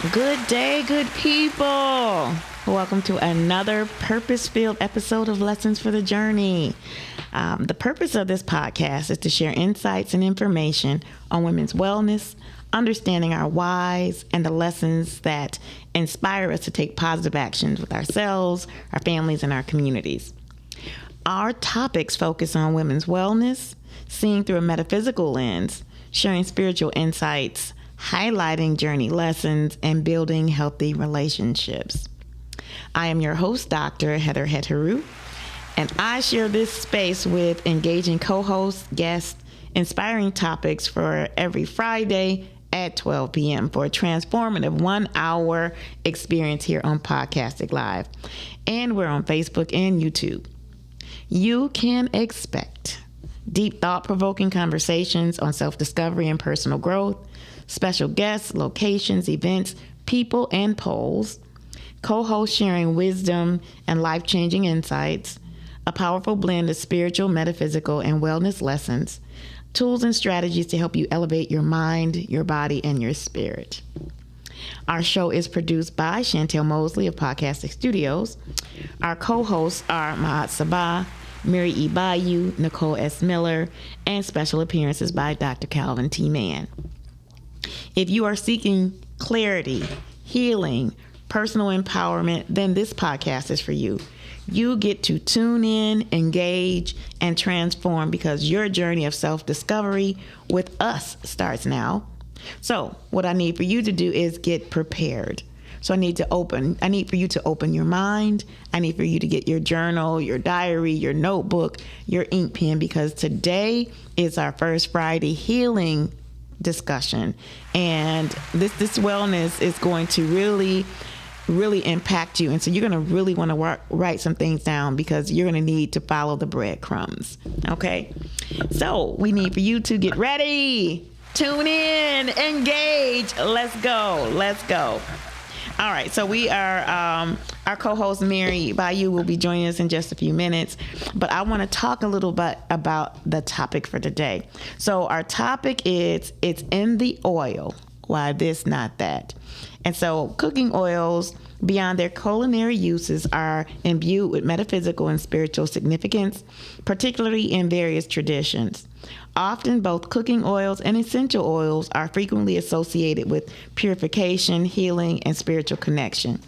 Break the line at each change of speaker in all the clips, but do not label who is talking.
Good day, good people. Welcome to another purpose-filled episode of Lessons for the Journey. The purpose of this podcast is to share insights and information on women's wellness, understanding our whys, and the lessons that inspire us to take positive actions with ourselves, our families, and our communities. Our topics focus on women's wellness, seeing through a metaphysical lens, sharing spiritual insights, highlighting journey lessons, and building healthy relationships. I am your host, Dr. Heather Heteru, and I share this space with engaging co-hosts, guests, inspiring topics for every Friday at 12 p.m. for a transformative 1-hour experience here on Podcastic Live. And we're on Facebook and YouTube. You can expect deep, thought-provoking conversations on self-discovery and personal growth, special guests, locations, events, people, and polls, co-hosts sharing wisdom and life-changing insights, a powerful blend of spiritual, metaphysical, and wellness lessons, tools and strategies to help you elevate your mind, your body, and your spirit. Our show is produced by Chantel Mosley of Podcastic Studios. Our co-hosts are Mahat Sabah, Mary E. Bayou, Nicole S. Miller, and special appearances by Dr. Calvin T. Mann. If you are seeking clarity, healing, personal empowerment, then this podcast is for you. You get to tune in, engage, and transform because your journey of self-discovery with us starts now. So what I need for you to do is get prepared. So I need for you to open your mind. I need for you to get your journal, your diary, your notebook, your ink pen, because today is our first Friday healing discussion. And this wellness is going to really impact you. And so you're going to really want to write some things down because you're going to need to follow the breadcrumbs. Okay. So we need for you to get ready, tune in, engage. Let's go. All right, so we are, our co-host Mary Bayou will be joining us in just a few minutes, but I want to talk a little bit about the topic for today. So our topic is, it's in the oil, why this, not that. And so cooking oils, beyond their culinary uses, are imbued with metaphysical and spiritual significance, particularly in various traditions. Often, both cooking oils and essential oils are frequently associated with purification, healing, and spiritual connection.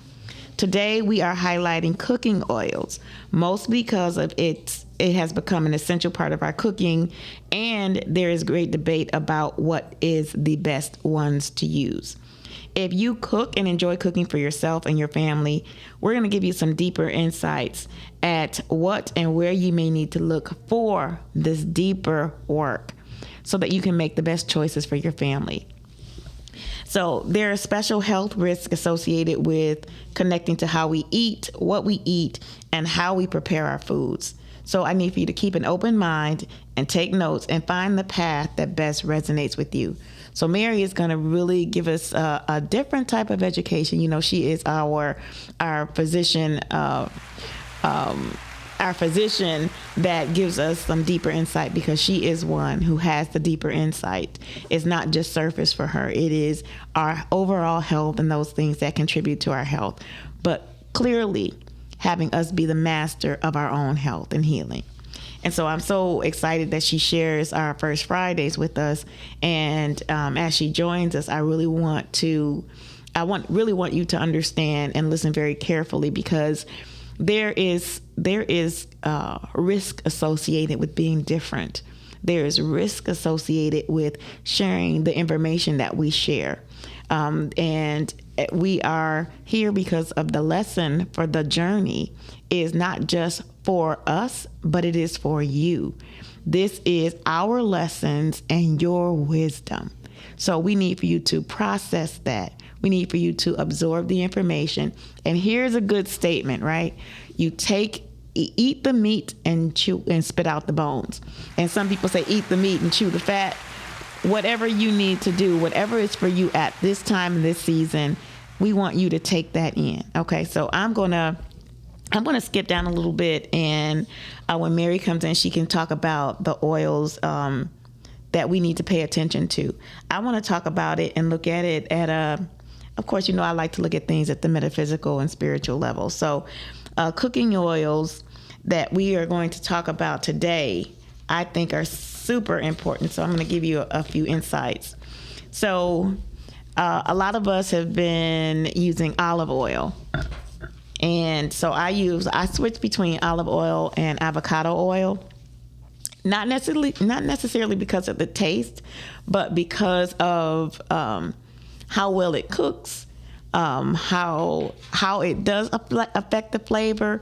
Today, we are highlighting cooking oils, mostly because of it has become an essential part of our cooking, and there is great debate about what is the best ones to use. If you cook and enjoy cooking for yourself and your family, we're going to give you some deeper insights at what and where you may need to look for this deeper work so that you can make the best choices for your family. So there are special health risks associated with connecting to how we eat, what we eat, and how we prepare our foods. So I need for you to keep an open mind and take notes and find the path that best resonates with you. So Mary is going to really give us a different type of education. You know, she is our physician, our physician that gives us some deeper insight because she is one who has the deeper insight. It's not just surface for her. It is our overall health and those things that contribute to our health. But clearly having us be the master of our own health and healing. And so I'm so excited that she shares our first Fridays with us. And as she joins us, I really want you to understand and listen very carefully because there is risk associated with being different. There is risk associated with sharing the information that we share. And we are here because of the lesson for the journey is not just for us, but it is for you. This is our lessons and your wisdom. So we need for you to process that. We need for you to absorb the information. And here's a good statement, right? You eat the meat and chew and spit out the bones. And some people say eat the meat and chew the fat. Whatever you need to do, whatever is for you at this time in this season, we want you to take that in. Okay, so I'm gonna skip down a little bit, and when Mary comes in, she can talk about the oils that we need to pay attention to. I want to talk about it and look at it at of course, I like to look at things at the metaphysical and spiritual level. So cooking oils that we are going to talk about today, I think are super important. So I'm going to give you a few insights. So a lot of us have been using olive oil. And so I switch between olive oil and avocado oil. Not necessarily because of the taste, but because of how well it cooks, how it does affect the flavor.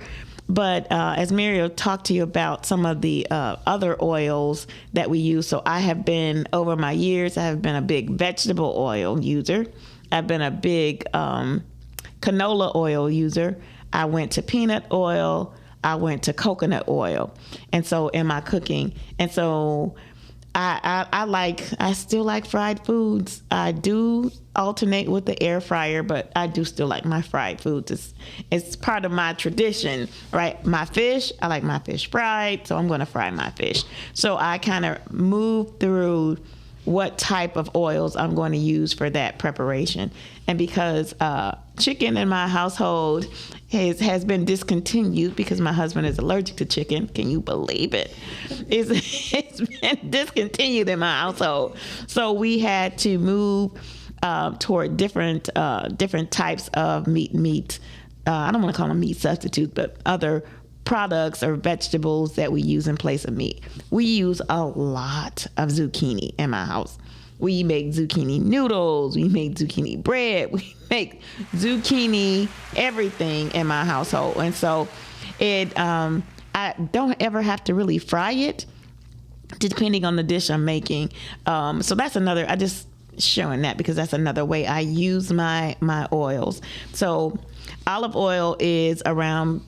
But as Muriel talked to you about some of the other oils that we use, so over my years, I have been a big vegetable oil user. I've been a big canola oil user. I went to peanut oil. I went to coconut oil. And so in my cooking. And so I still like fried foods. I do alternate with the air fryer, but I do still like my fried foods. It's part of my tradition, right? My fish, I like my fish fried, so I'm going to fry my fish. So I kind of move through what type of oils I'm going to use for that preparation. And because chicken in my household has been discontinued because my husband is allergic to chicken. Can you believe it? It's been discontinued in my household. So we had to move toward different types of meat. I don't want to call them meat substitutes, but other products or vegetables that we use in place of meat. We use a lot of zucchini in my house. We make zucchini noodles. We make zucchini bread. We make zucchini everything in my household. And so I don't ever have to really fry it, depending on the dish I'm making. So that's another, I just showing that because that's another way I use my oils. So olive oil is around,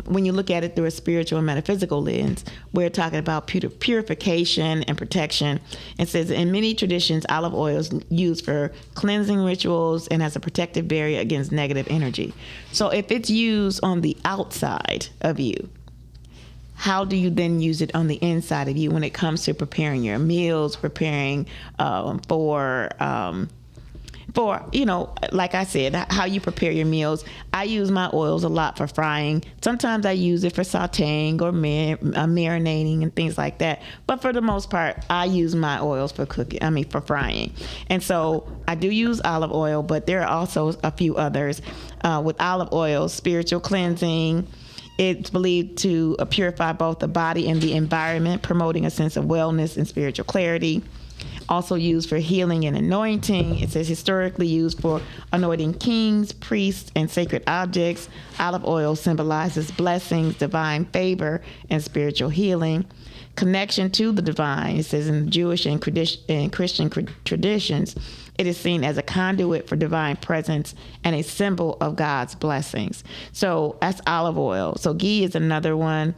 when you look at it through a spiritual and metaphysical lens, we're talking about purification and protection. It says in many traditions, olive oil is used for cleansing rituals and as a protective barrier against negative energy. So if it's used on the outside of you, how do you then use it on the inside of you when it comes to preparing your meals, preparing for, like I said, how you prepare your meals? I use my oils a lot for frying. Sometimes I use it for sauteing or marinating and things like that. But for the most part, I use my oils for for frying. And so I do use olive oil, but there are also a few others. With olive oil, spiritual cleansing. It's believed to purify both the body and the environment, promoting a sense of wellness and spiritual clarity. Also used for healing and anointing. It says historically used for anointing kings, priests, and sacred objects. Olive oil symbolizes blessings, divine favor, and spiritual healing. Connection to the divine. It says in Jewish and Christian traditions, it is seen as a conduit for divine presence and a symbol of God's blessings. So that's olive oil. So ghee is another one.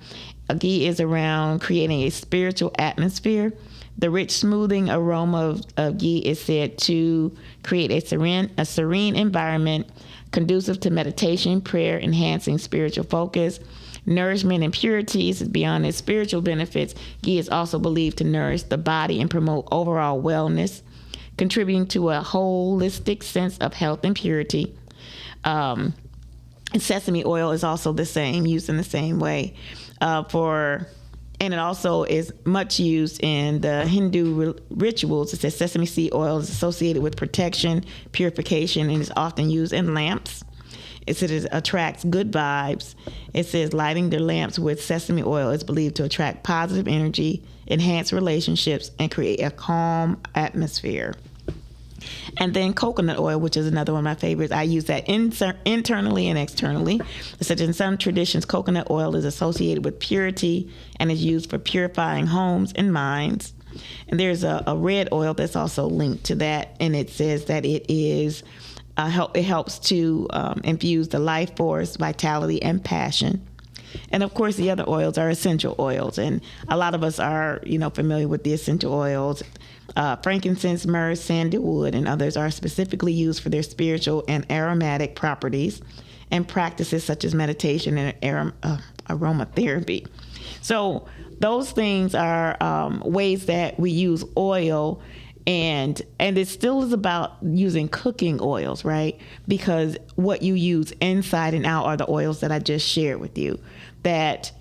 Ghee is around creating a spiritual atmosphere. The rich, smoothing aroma of ghee is said to create a serene environment conducive to meditation, prayer, enhancing spiritual focus. Nourishment and purities is beyond its spiritual benefits. Ghee is also believed to nourish the body and promote overall wellness, contributing to a holistic sense of health and purity. And sesame oil is also the same, used in the same way and it also is much used in the Hindu rituals. It says sesame seed oil is associated with protection, purification, and is often used in lamps. It says it attracts good vibes. It says lighting their lamps with sesame oil is believed to attract positive energy, enhance relationships, and create a calm atmosphere. And then coconut oil, which is another one of my favorites. I use that internally and externally. Such in some traditions, coconut oil is associated with purity and is used for purifying homes and minds. And there's a red oil that's also linked to that, and it says that it is it helps to infuse the life force, vitality, and passion. And of course, the other oils are essential oils, and a lot of us are, familiar with the essential oils. Frankincense, myrrh, sandalwood, and others are specifically used for their spiritual and aromatic properties and practices such as meditation and aromatherapy. So those things are ways that we use oil and it still is about using cooking oils, right? Because what you use inside and out are the oils that I just shared with you. That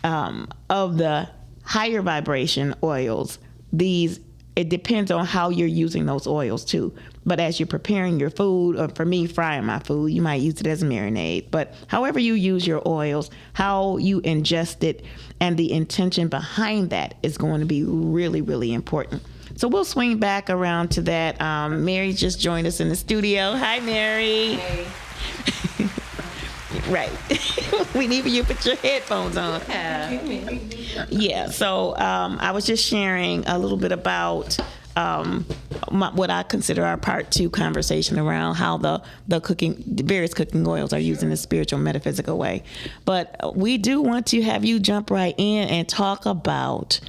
of the higher vibration oils, these, it depends on how you're using those oils too. But as you're preparing your food, or for me, frying my food, you might use it as a marinade. But however you use your oils, how you ingest it, and the intention behind that is going to be really, really important. So we'll swing back around to that. Mary just joined us in the studio. Hi, Mary.
Hey.
Right. We need for you to put your headphones on. Yeah. So I was just sharing a little bit about what I consider our part 2 conversation around how the various cooking oils are used in a spiritual, metaphysical way. But we do want to have you jump right in and talk about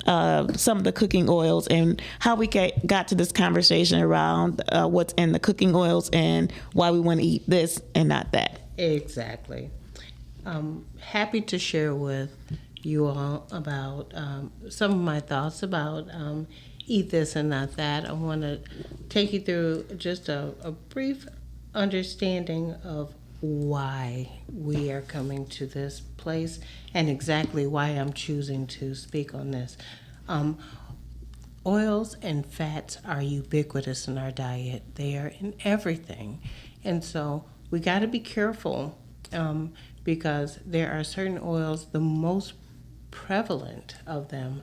some of the cooking oils and how we got to this conversation around what's in the cooking oils and why we want to eat this and not that.
Exactly. Happy to share with you all about some of my thoughts about eat this and not that. I want to take you through just a brief understanding of why we are coming to this place and exactly why I'm choosing to speak on this. Oils and fats are ubiquitous in our diet. They are in everything. And so we got to be careful because there are certain oils, the most prevalent of them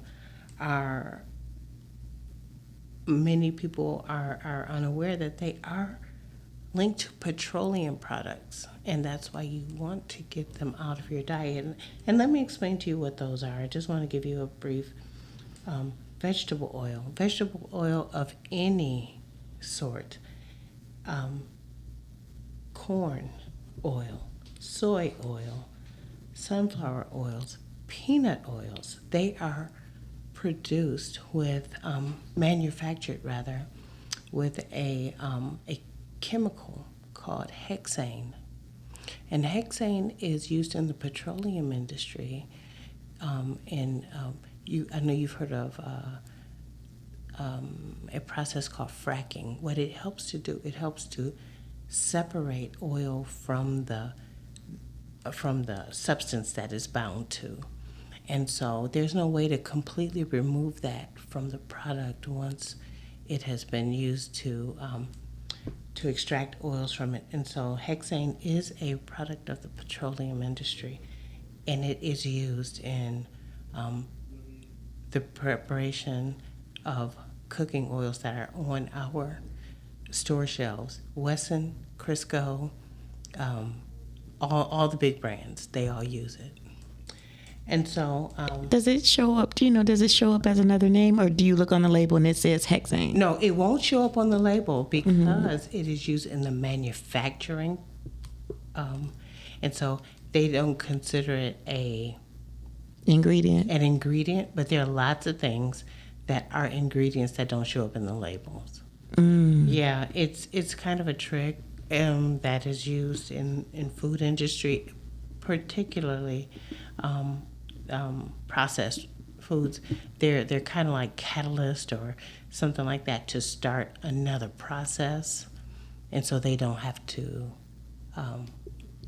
are, many people are unaware that they are linked to petroleum products, and that's why you want to get them out of your diet. And let me explain to you what those are. I just want to give you a brief. Vegetable oil of any sort, corn oil, soy oil, sunflower oils, peanut oils. They are produced with, manufactured rather, with a chemical called hexane. And hexane is used in the petroleum industry. I know you've heard of a process called fracking. What it helps to do, it helps to separate oil from the substance that is bound to. And so there's no way to completely remove that from the product once it has been used to extract oils from it. And so hexane is a product of the petroleum industry, and it is used in the preparation of cooking oils that are on our store shelves. Wesson, Crisco, all the big brands, they all use it. And so
does it show up, does it show up as another name, or do you look on the label and it says hexane?
No, it won't show up on the label because it is used in the manufacturing. And so they don't consider it an ingredient, but there are lots of things that are ingredients that don't show up in the labels. Yeah, it's kind of a trick that is used in food industry, particularly processed foods. They're kind of like catalyst or something like that to start another process, and so they don't have to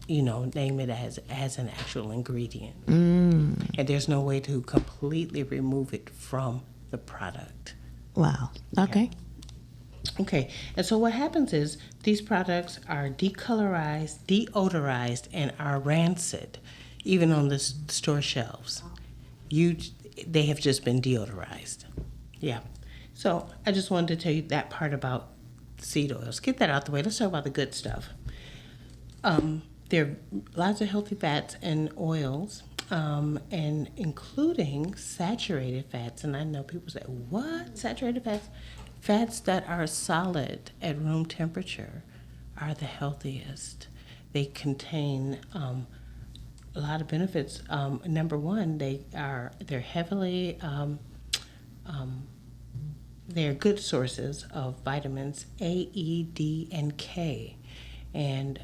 name it as an actual ingredient. And there's no way to completely remove it from the product.
Wow. Okay.
Okay, and so what happens is these products are decolorized, deodorized, and are rancid, even on the store shelves. They have just been deodorized. Yeah. So I just wanted to tell you that part about seed oils. Get that out the way. Let's talk about the good stuff. There are lots of healthy fats and oils, and including saturated fats. And I know people say, what? Saturated fats? Fats that are solid at room temperature are the healthiest. They contain a lot of benefits. Number one, they're heavily they're good sources of vitamins A, E, D, and K. And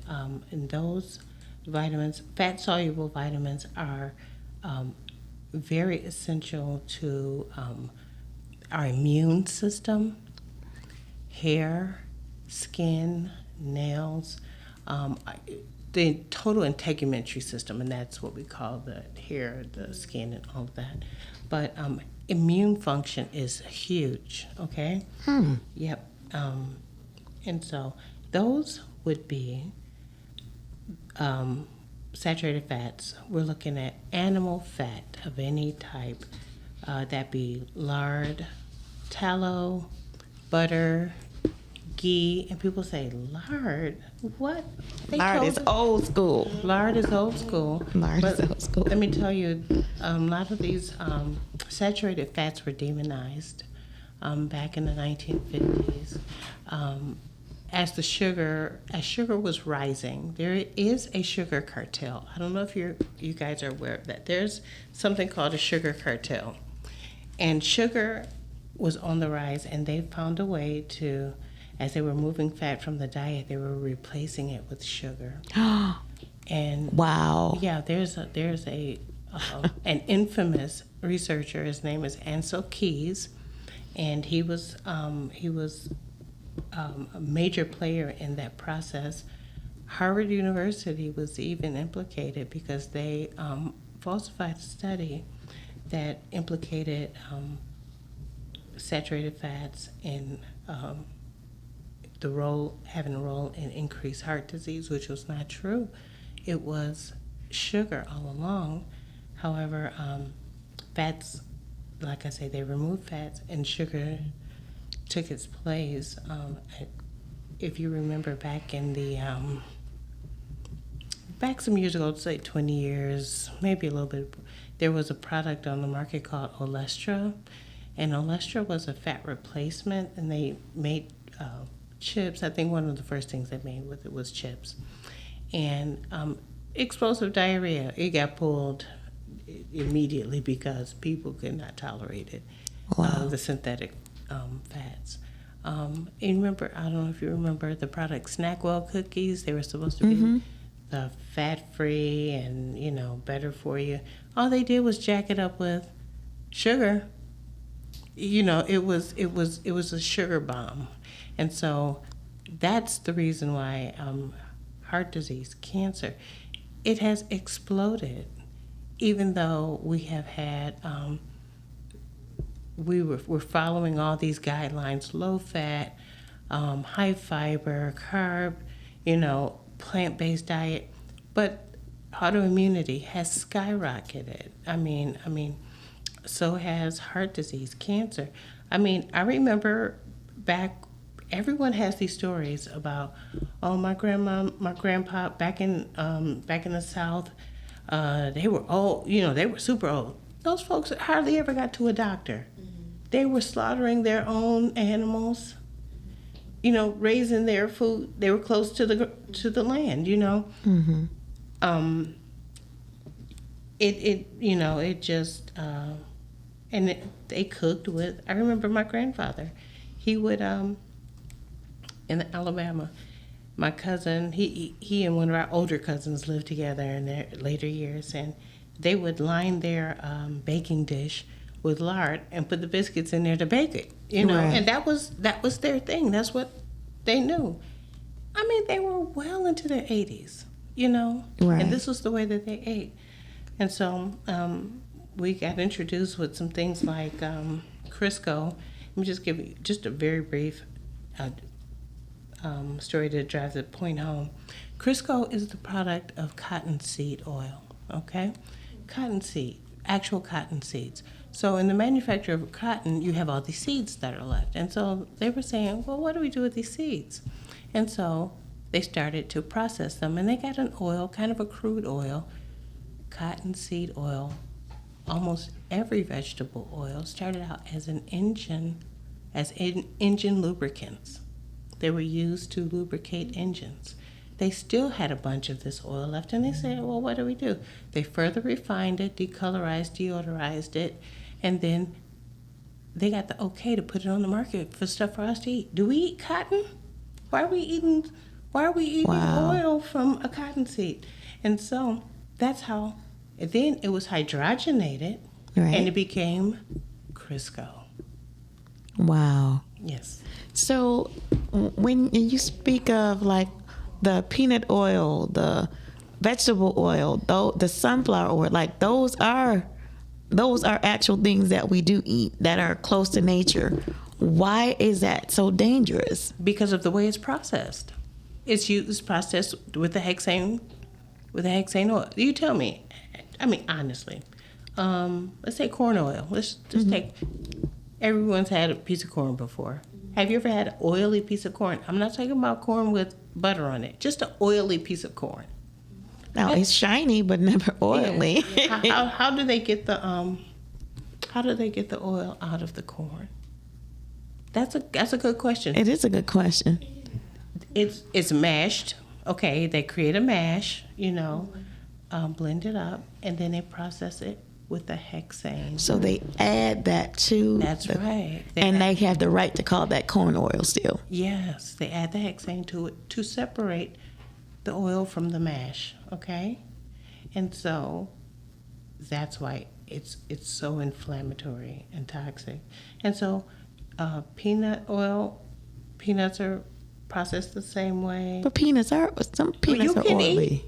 those vitamins, fat-soluble vitamins, are very essential to our immune system hair, skin, nails, the total integumentary system, and that's what we call the hair, the skin, and all of that. But immune function is huge, okay? Yep. And so those would be saturated fats. We're looking at animal fat of any type. That be lard, tallow, butter, ghee, and people say lard. What?
Lard is old school.
Lard is old school.
Lard is old school.
Let me tell you, a lot of these saturated fats were demonized back in the 1950s. As sugar was rising, there is a sugar cartel. I don't know if you guys are aware of that. There's something called a sugar cartel. And sugar was on the rise, and they found a way to, as they were moving fat from the diet, they were replacing it with sugar. And
wow.
Yeah, there's an infamous researcher. His name is Ancel Keys, and he was a major player in that process. Harvard University was even implicated because they falsified a study that implicated saturated fats in having a role in increased heart disease, which was not true. It was sugar all along. However, fats, like I say, they removed fats and sugar took its place. If you remember back in the back some years ago, say 20 years, maybe a little bit, there was a product on the market called Olestra, and Olestra was a fat replacement, and they made chips. I think one of the first things they made with it was chips. And explosive diarrhea, it got pulled immediately because people could not tolerate it.
Wow.
The synthetic fats. And remember, I don't know if you remember the product Snackwell cookies. They were supposed to be the fat-free and, better for you. All they did was jack it up with sugar. It was a sugar bomb. And so that's the reason why heart disease, cancer, it has exploded, even though we have had we're following all these guidelines: low fat, high fiber, carb, plant-based diet, but autoimmunity has skyrocketed. I mean, so has heart disease, cancer. I remember back. Everyone has these stories about, my grandma, my grandpa back in the South. They were old, they were super old. Those folks hardly ever got to a doctor. They were slaughtering their own animals, raising their food. They were close to the land, They cooked with. I remember my grandfather. He would in Alabama. My cousin, he and one of our older cousins lived together in their later years, and they would line their baking dish with lard and put the biscuits in there to bake it, Right. And that was their thing. That's what they knew. They were well into their 80s,
Right.
And this was the way that they ate. And so we got introduced with some things like Crisco. Let me just give you just a very brief story to drive the point home. Crisco is the product of cottonseed oil, okay? Cottonseed, actual cotton seeds. So in the manufacture of cotton, you have all these seeds that are left. And so they were saying, well, what do we do with these seeds? And so they started to process them, and they got an oil, kind of a crude oil, cottonseed oil. Almost every vegetable oil started out as engine lubricants. They were used to lubricate engines. They still had a bunch of this oil left, and they said, well, what do we do? They further refined it, decolorized, deodorized it, and then they got the okay to put it on the market for stuff for us to eat. Do we eat cotton? Why are we eating
Wow.
oil from a cottonseed? And so that's how, then it was hydrogenated,
Right.
and it became Crisco.
Wow.
Yes.
So when you speak of like the peanut oil, the vegetable oil, the sunflower oil, like those are actual things that we do eat that are close to nature. Why is that so dangerous?
Because of the way it's processed. It's processed with the hexane oil. You tell me. I mean, honestly. Let's say corn oil. Let's just take. Everyone's had a piece of corn before. Have you ever had an oily piece of corn? I'm not talking about corn with butter on it. Just an oily piece of corn.
Now it's shiny but never oily.
Yeah. How do they get the oil out of the corn? That's a good question.
It is a good question.
It's mashed. Okay, they create a mash, blend it up, and then they process it with the hexane.
So they add that to.
That's right.
They have the right to call that corn oil still.
Yes, they add the hexane to it to separate the oil from the mash. Okay, and so that's why it's so inflammatory and toxic. And so peanuts are processed the same way.
But some peanuts are oily.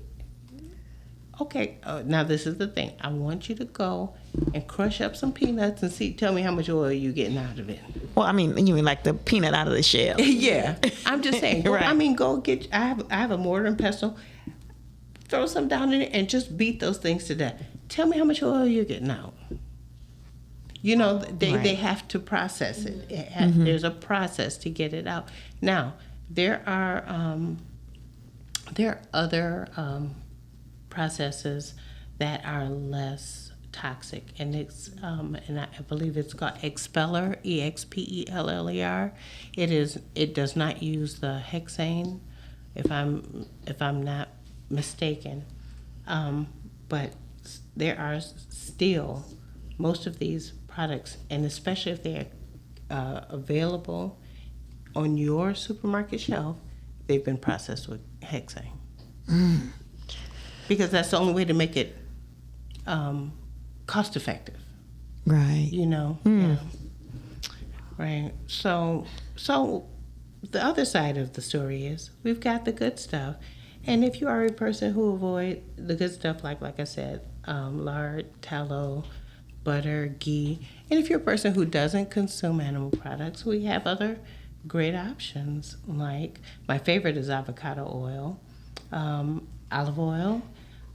Okay, now this is the thing. I want you to go and crush up some peanuts and tell me how much oil you're getting out of it.
Well, I mean, you mean like the peanut out of the shell?
Yeah, I'm just saying.
Right.
Go get. I have a mortar and pestle. Throw some down in it and just beat those things to death. Tell me how much oil you're getting out. They have to process it. There's a process to get it out. Now there are other processes that are less toxic, and I believe it's called Expeller, Expeller. It does not use the hexane, if I'm not mistaken, but there are still most of these products, and especially if they're available on your supermarket shelf, they've been processed with hexane. Because that's the only way to make it cost effective.
Right.
Yeah. Right. So the other side of the story is we've got the good stuff. And if you are a person who avoid the good stuff, like I said, lard, tallow, butter, ghee, and if you're a person who doesn't consume animal products, we have other great options. Like my favorite is avocado oil, olive oil,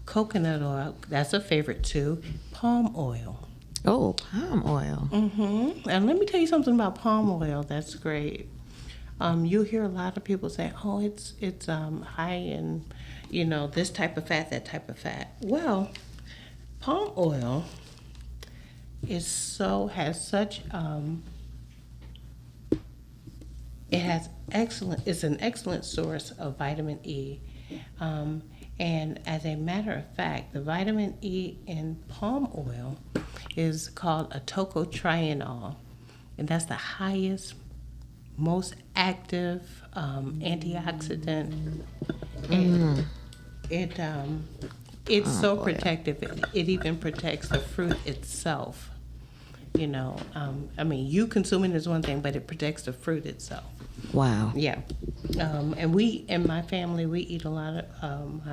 coconut oil, that's a favorite too, palm oil.
Oh, palm oil.
Mm-hmm. And let me tell you something about palm oil that's great. You'll hear a lot of people say, oh, it's high in, this type of fat, that type of fat. Well, palm oil has such, it's an excellent source of vitamin E. And as a matter of fact, the vitamin E in palm oil is called a tocotrienol, and that's the highest, most active antioxidant. And it's so protective. It even protects the fruit itself. You consuming is one thing, but it protects the fruit itself.
Wow.
Yeah. And we, in my family, we eat a lot of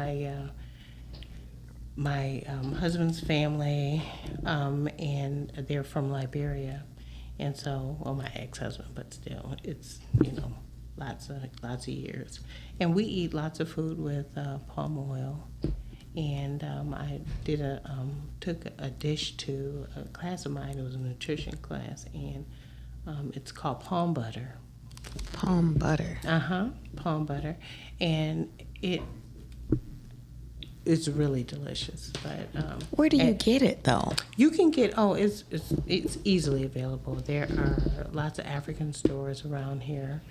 my husband's family, and they're from Liberia. And so, my ex-husband, but still, it's, lots of years. And we eat lots of food with palm oil. And I took a dish to a class of mine. It was a nutrition class, and it's called palm butter.
Palm butter.
Palm butter, and it's really delicious. But
where do you get it though?
You can get it's easily available. There are lots of African stores around here.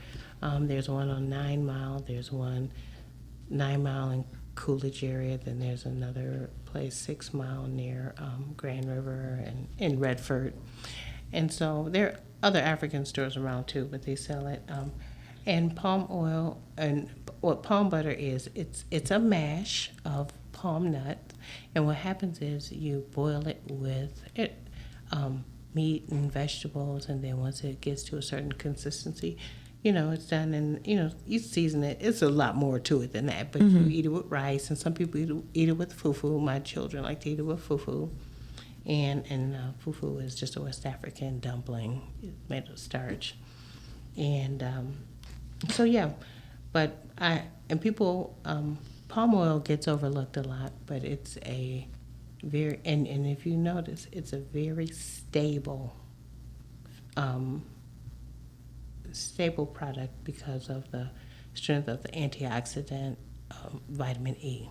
There's one on 9 Mile. There's one 9 Mile in Coolidge area. Then there's another place 6 Mile near Grand River and in Redford. And so there are other African stores around too, but they sell it. And palm oil, and what palm butter is, it's a mash of palm nuts. And what happens is you boil it with meat and vegetables, and then once it gets to a certain consistency, you know, it's done, and you know, you season it. It's a lot more to it than that, but you eat it with rice, and some people eat it with fufu. My children like to eat it with fufu, and fufu is just a West African dumpling made of starch, and so yeah, but palm oil gets overlooked a lot, but it's a very and if you notice, it's a very stable stable product because of the strength of the antioxidant vitamin E.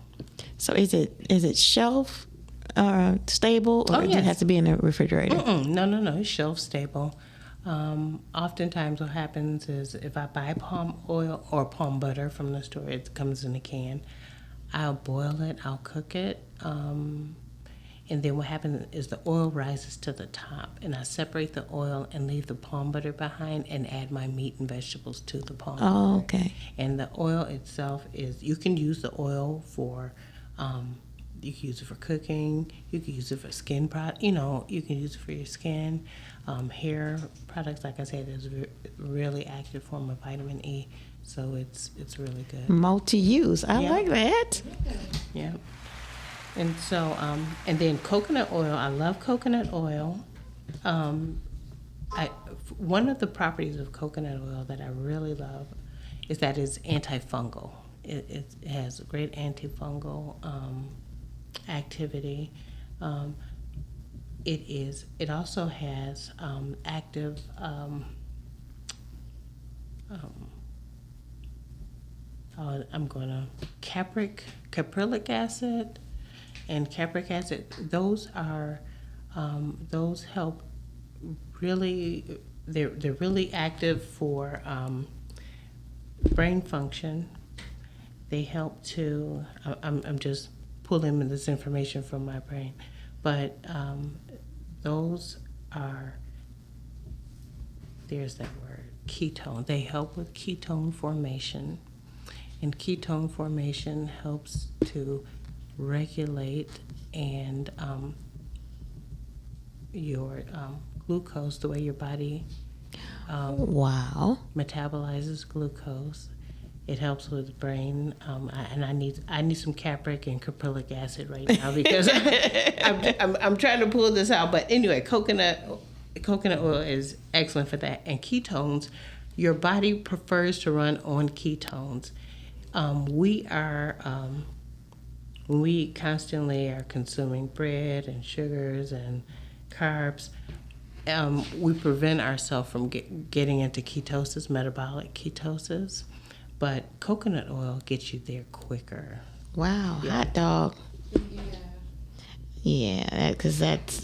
So is it shelf stable, or
yes.
it has to be in the refrigerator?
No, it's shelf stable. Oftentimes what happens is if I buy palm oil or palm butter from the store, it comes in a can, I'll boil it, I'll cook it, and then what happens is the oil rises to the top, and I separate the oil and leave the palm butter behind and add my meat and vegetables to the palm butter.
Oh, okay.
And the oil itself you can use the oil for, you can use it for cooking, you can use it for skin product, you know, you can use it for your skin, hair products. Like I said, there's a really active form of vitamin E, so it's really good.
Multi-use. I
Yeah.
like that.
Yeah. And so, and then coconut oil. I love coconut oil. One of the properties of coconut oil that I really love is that it's antifungal. It has a great antifungal activity. It also has active caprylic acid and capric acid. Those help really. They're really active for brain function. They help to. I'm just pulling this information from my brain, but those are. There's that word, ketone. They help with ketone formation, and ketone formation helps to regulate and your glucose, the way your body
Wow.
metabolizes glucose. It helps with brain, and I need some capric and caprylic acid right now because I'm trying to pull this out. But anyway, coconut oil is excellent for that. And ketones, your body prefers to run on ketones. We constantly are consuming bread and sugars and carbs. We prevent ourselves from getting into ketosis, metabolic ketosis, but coconut oil gets you there quicker.
Wow. Yeah. Hot dog. Yeah, because that's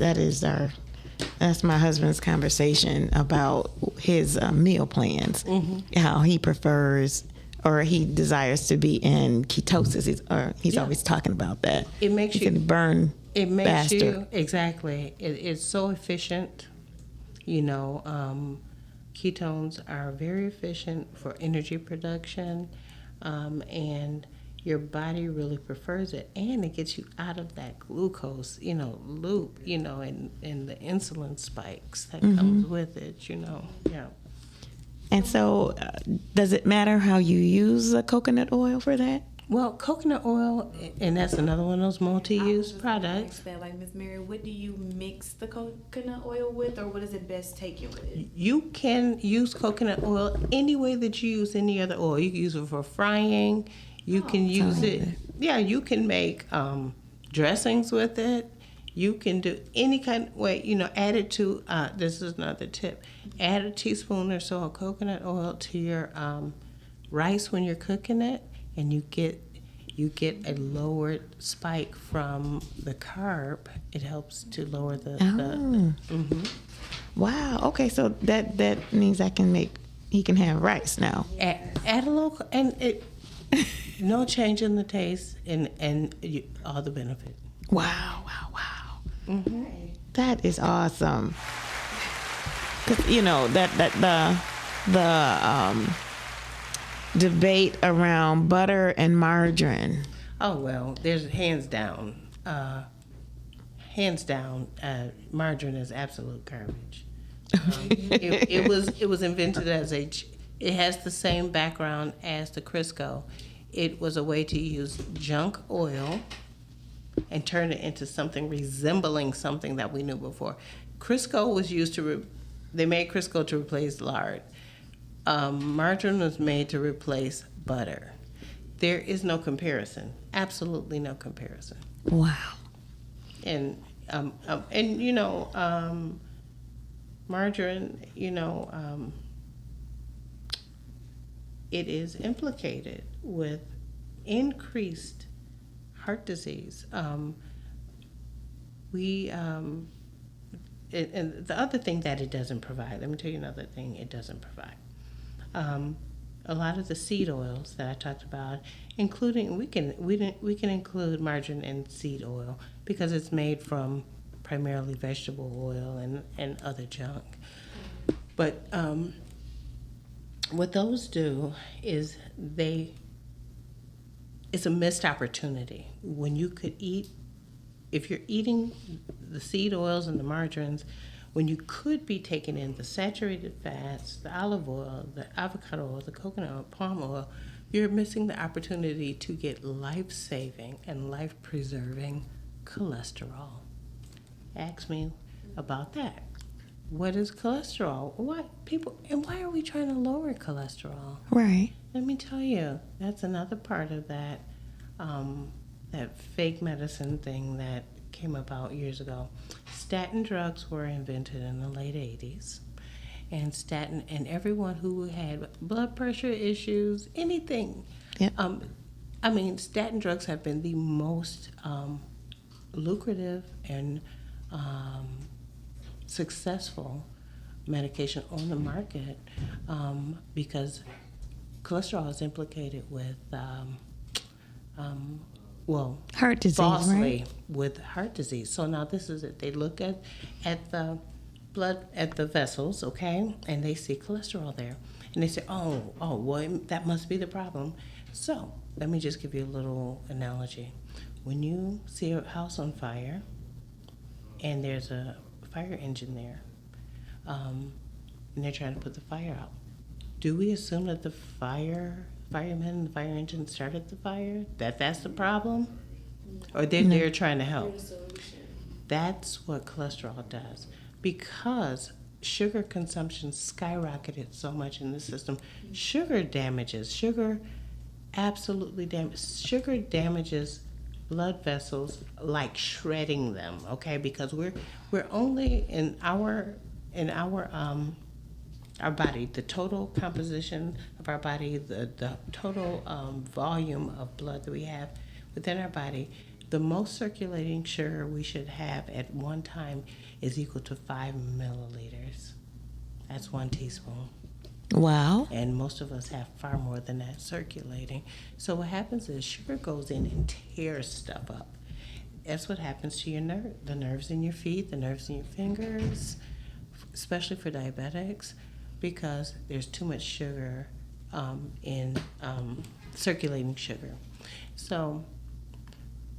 my husband's conversation about his meal plans. Mm-hmm. How he prefers or he desires to be in ketosis. He's always talking about that.
It makes you
burn.
It makes
faster.
you exactly. It's so efficient. You know, ketones are very efficient for energy production, and your body really prefers it, and it gets you out of that glucose, loop, and the insulin spikes that comes with it, yeah.
And so, does it matter how you use the coconut oil for that?
Well, coconut oil, and that's another one of those multi-use products.
Like Ms. Mary, what do you mix the coconut oil with, or what is it best taken with?
You can use coconut oil any way that you use any other oil. You can use it for frying. You can use it. Yeah, you can make dressings with it. You can do any kind of way. Add it to. This is another tip. Add a teaspoon or so of coconut oil to your rice when you're cooking it, and you get a lowered spike from the carb. It helps to lower the
Wow. Okay, so that means he can have rice now.
Add a little, and it no change in the taste, and all the benefit.
Wow. Mm-hmm. That is awesome. Because that the debate around butter and margarine.
Oh well, there's hands down hands down, margarine is absolute garbage. It was invented as it has the same background as the Crisco. It was a way to use junk oil and turn it into something resembling something that we knew before. Crisco was used they made Crisco to replace lard. Margarine was made to replace butter. There is no comparison, absolutely no comparison.
Wow.
And margarine, it is implicated with increased heart disease. And the other thing that it doesn't provide, let me tell you another thing it doesn't provide. A lot of the seed oils that I talked about, including we can include margarine and seed oil because it's made from primarily vegetable oil and other junk. But what those do is it's a missed opportunity. When you could if you're eating the seed oils and the margarines, when you could be taking in the saturated fats, the olive oil, the avocado oil, the coconut oil, palm oil, you're missing the opportunity to get life-saving and life-preserving cholesterol. Ask me about that. What is cholesterol? Why are we trying to lower cholesterol?
Right.
Let me tell you, that's another part of that that fake medicine thing that came about years ago. Statin drugs were invented in the late 80s. And everyone who had blood pressure issues, anything.
Yep.
Statin drugs have been the most lucrative and successful medication on the market because cholesterol is implicated with
heart disease,
falsely
right?
with heart disease. So now this is it. They look at the blood, at the vessels, okay, and they see cholesterol there, and they say, well, that must be the problem. So let me just give you a little analogy. When you see a house on fire, and there's a fire engine there, and they're trying to put the fire out, do we assume that the firemen and the fire engine started the fire? That's the problem? Or they're there trying to help? That's what cholesterol does. Because sugar consumption skyrocketed so much in the system, sugar absolutely damages. Sugar damages blood vessels like shredding them, okay? Because we're only in our body, the total composition of our body, the total volume of blood that we have within our body, the most circulating sugar we should have at one time is equal to 5 milliliters. That's 1 teaspoon.
Wow.
And most of us have far more than that circulating. So what happens is sugar goes in and tears stuff up. That's what happens to the nerves in your feet, the nerves in your fingers, especially for diabetics, because there's too much sugar in circulating sugar. So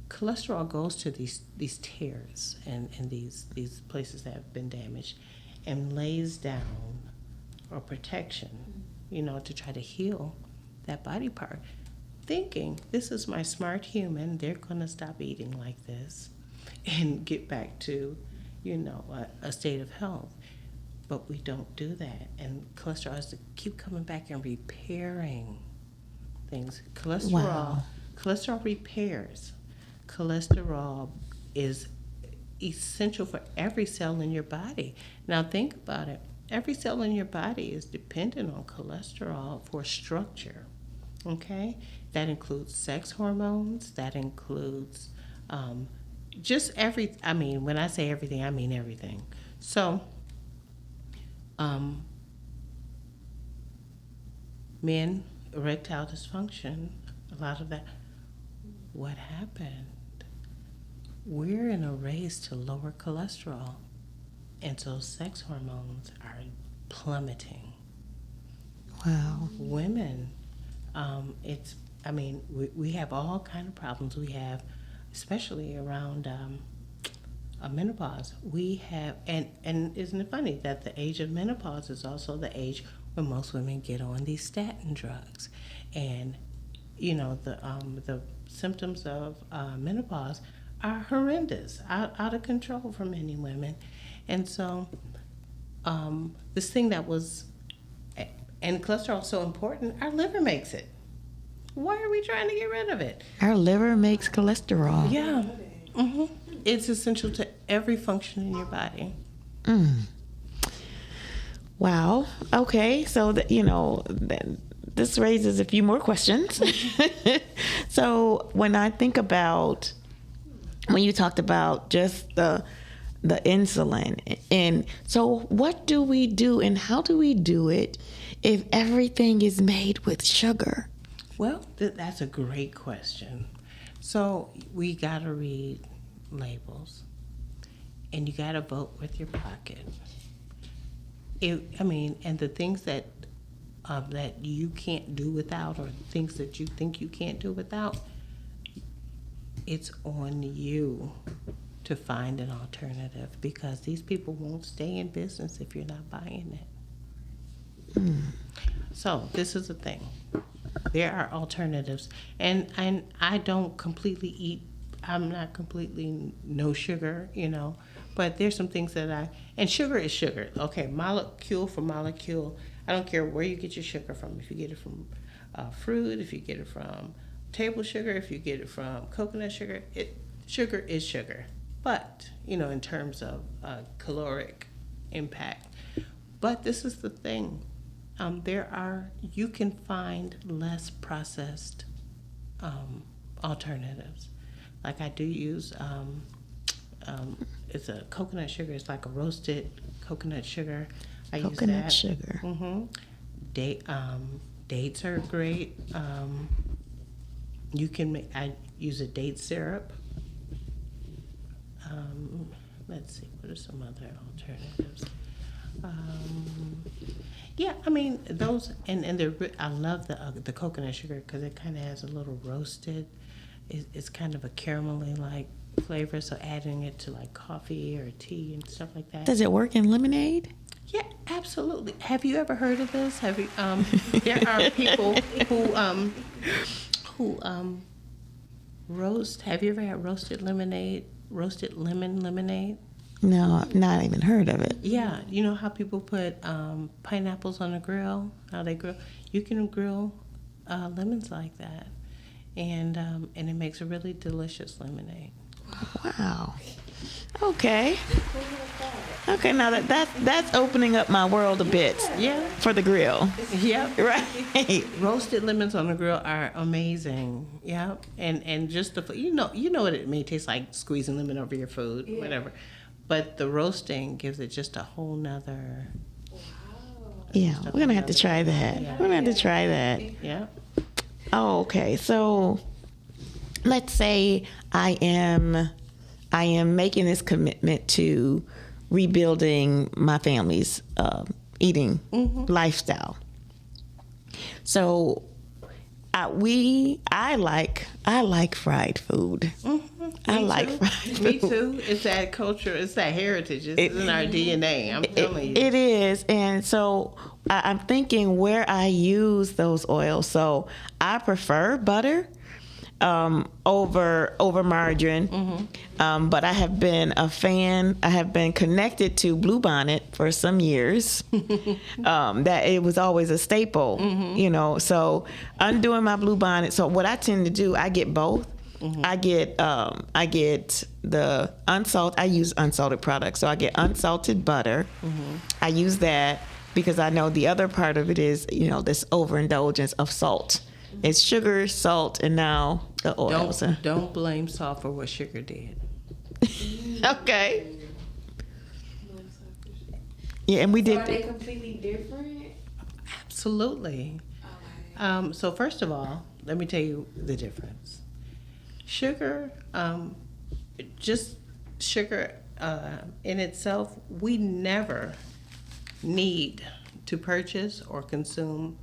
cholesterol goes to these tears and these places that have been damaged and lays down or protection, to try to heal that body part. Thinking, this is my smart human, they're going to stop eating like this and get back to, a state of health. But we don't do that. And cholesterol has to keep coming back and repairing things. Cholesterol repairs. Cholesterol is essential for every cell in your body. Now think about it. Every cell in your body is dependent on cholesterol for structure, okay? That includes sex hormones, that includes when I say everything, I mean everything. So, men, erectile dysfunction, a lot of that. What happened? We're in a race to lower cholesterol. And so sex hormones are plummeting.
Wow.
Women, we have all kind of problems. We have, especially around menopause, we have, and isn't it funny that the age of menopause is also the age when most women get on these statin drugs, and the symptoms of menopause are horrendous, out of control for many women, and so this thing that was, and cholesterol is so important, our liver makes it. Why are we trying to get rid of it?
Our liver makes cholesterol.
Yeah. It's essential to every function in your body.
Wow. Okay. So this raises a few more questions. So when I think about when you talked about just the insulin, and so what do we do and how do we do it if everything is made with sugar?
Well, that's a great question. So we got to read labels, and you got to vote with your pocket. And the things that you can't do without, or things that you think you can't do without, it's on you to find an alternative, because these people won't stay in business if you're not buying it. So this is the thing. There are alternatives, and I don't completely eat. I'm not completely no sugar, but there's some things that and sugar is sugar. Okay, molecule for molecule. I don't care where you get your sugar from. If you get it from fruit, if you get it from table sugar, if you get it from coconut sugar, sugar is sugar. But in terms of caloric impact. But this is the thing. You can find less processed alternatives. Like I do use, it's a coconut sugar. It's like a roasted coconut sugar. I use that.
Coconut sugar.
Dates are great. I use a date syrup. Let's see, what are some other alternatives? Those, and I love the coconut sugar because it kind of has a little roasted. It's kind of a caramelly like flavor, so adding it to like coffee or tea and stuff like that.
Does it work in lemonade?
Yeah, absolutely. Have you ever heard of this? Have you? There are people who roast. Have you ever had roasted lemon lemonade?
No, I've not even heard of it.
Yeah, you know how people put pineapples on a grill? How they grill? You can grill lemons like that, and it makes a really delicious lemonade.
Wow. Okay. Okay, now that's opening up my world a bit.
Yeah.
For the grill.
Yep.
Right.
Roasted lemons on the grill are amazing. Yep. And just you know what it may taste like, squeezing lemon over your food, whatever. But the roasting gives it just a whole nother.
Wow.
Yeah, we're gonna have to try that.
Yeah.
We're gonna have to try that.
Yeah.
Oh, okay. So let's say I am making this commitment to rebuilding my family's eating lifestyle. So I like fried food. I like fried food.
Me too. It's that culture. It's that heritage. It's in our DNA. I'm telling you.
It is. And so I'm thinking where I use those oils. So I prefer butter over margarine. But I have been a fan. I have been connected to Bluebonnet for some years. That it was always a staple, So undoing my Bluebonnet. So what I tend to do, I get both. I get the unsalted. I use unsalted products, so I get unsalted butter. I use that because I know the other part of it is this overindulgence of salt. It's sugar, salt, and now the oils.
Don't blame salt for what sugar did.
Okay. Yeah, and we did.
Are they completely different?
Absolutely.
Okay.
So first of all, let me tell you the difference. Sugar, just sugar in itself, we never need to purchase or consume